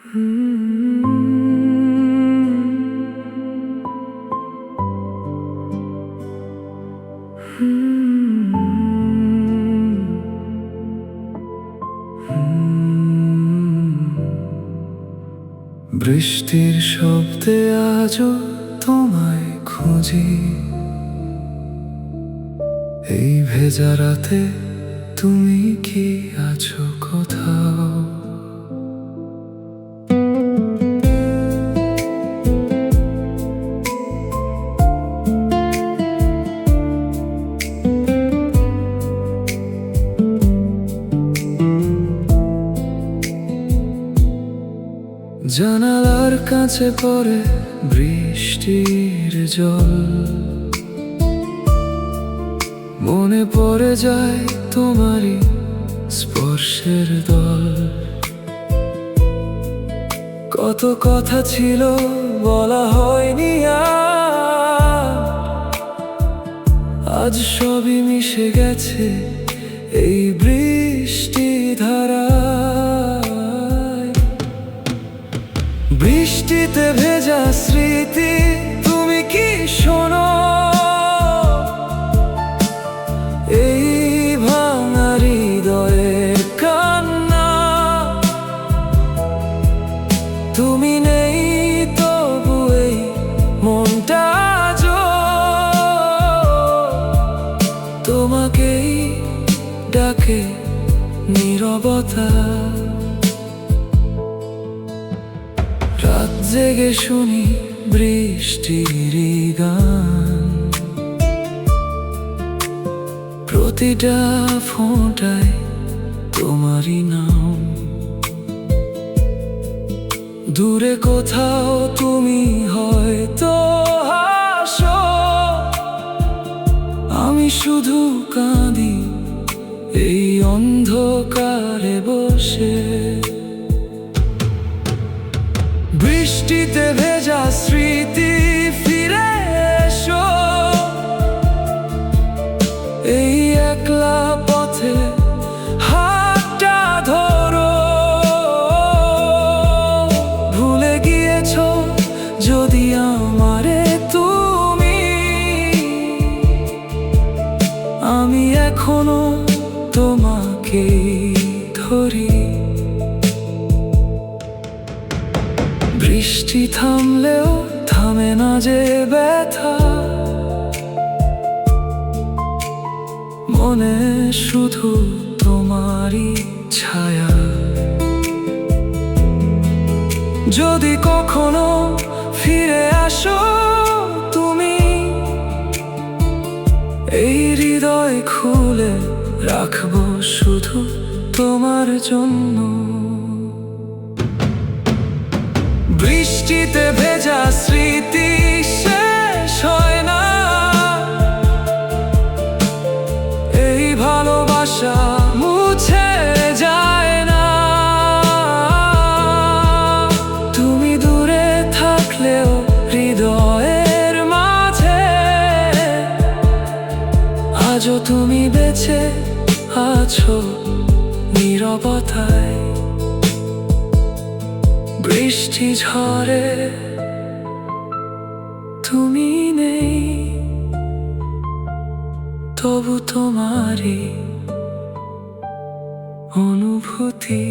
বৃষ্টির শব্দে আজও তোমায় খুঁজি, এই ভেজা রাতে তুমি কি আছো কোথাও? জানালার কাছে পড়ে বৃষ্টির জল, মনে পড়ে যায় তোমারই স্পর্শের দল। কত কথা ছিল বলা হয়নি আজ সবই মিশে গেছে এই বৃষ্টি ধারায়। বৃষ্টিতে ভেজা স্মৃতি তুমি কি শোনো? এই ভাঙা হৃদয়ের কান্না, তুমি নেই তবু এই মনটা আজও তোমাকেই ডাকে নীরবতা। রাত জেগে শুনি বৃষ্টির গান, প্রতিটা ফোঁটায় তোমারই নাম। দূরে কোথাও তুমি হয়তো হাসো, আমি শুধু কাঁদি এই অন্ধকারে বসে। বৃষ্টিতে ভেজা স্মৃতি ফিরে এসো, এই একলা পথে হাতটা ধরো। ভুলে গিয়েছো যদি আমারে তুমি, আমি এখনো তোমাকেই ধরি। বৃষ্টি থামলেও থামে না যে ব্যথা, মনে শুধু তোমারই ছায়া। যদি কখনো ফিরে আসো তুমি, এই হৃদয় খুলে রাখবো শুধু তোমার জন্য। বৃষ্টিতে ভেজা স্মৃতি শেষ হয় না, এই ভালোবাসা মুছে যায় না। তুমি দূরে থাকলেও হৃদয়ের মাঝে আজও তুমি বেঁচে আছো নীরবতায়। বৃষ্টি ঝরে তুমি নেই, তবু তোমারই অনুভূতি।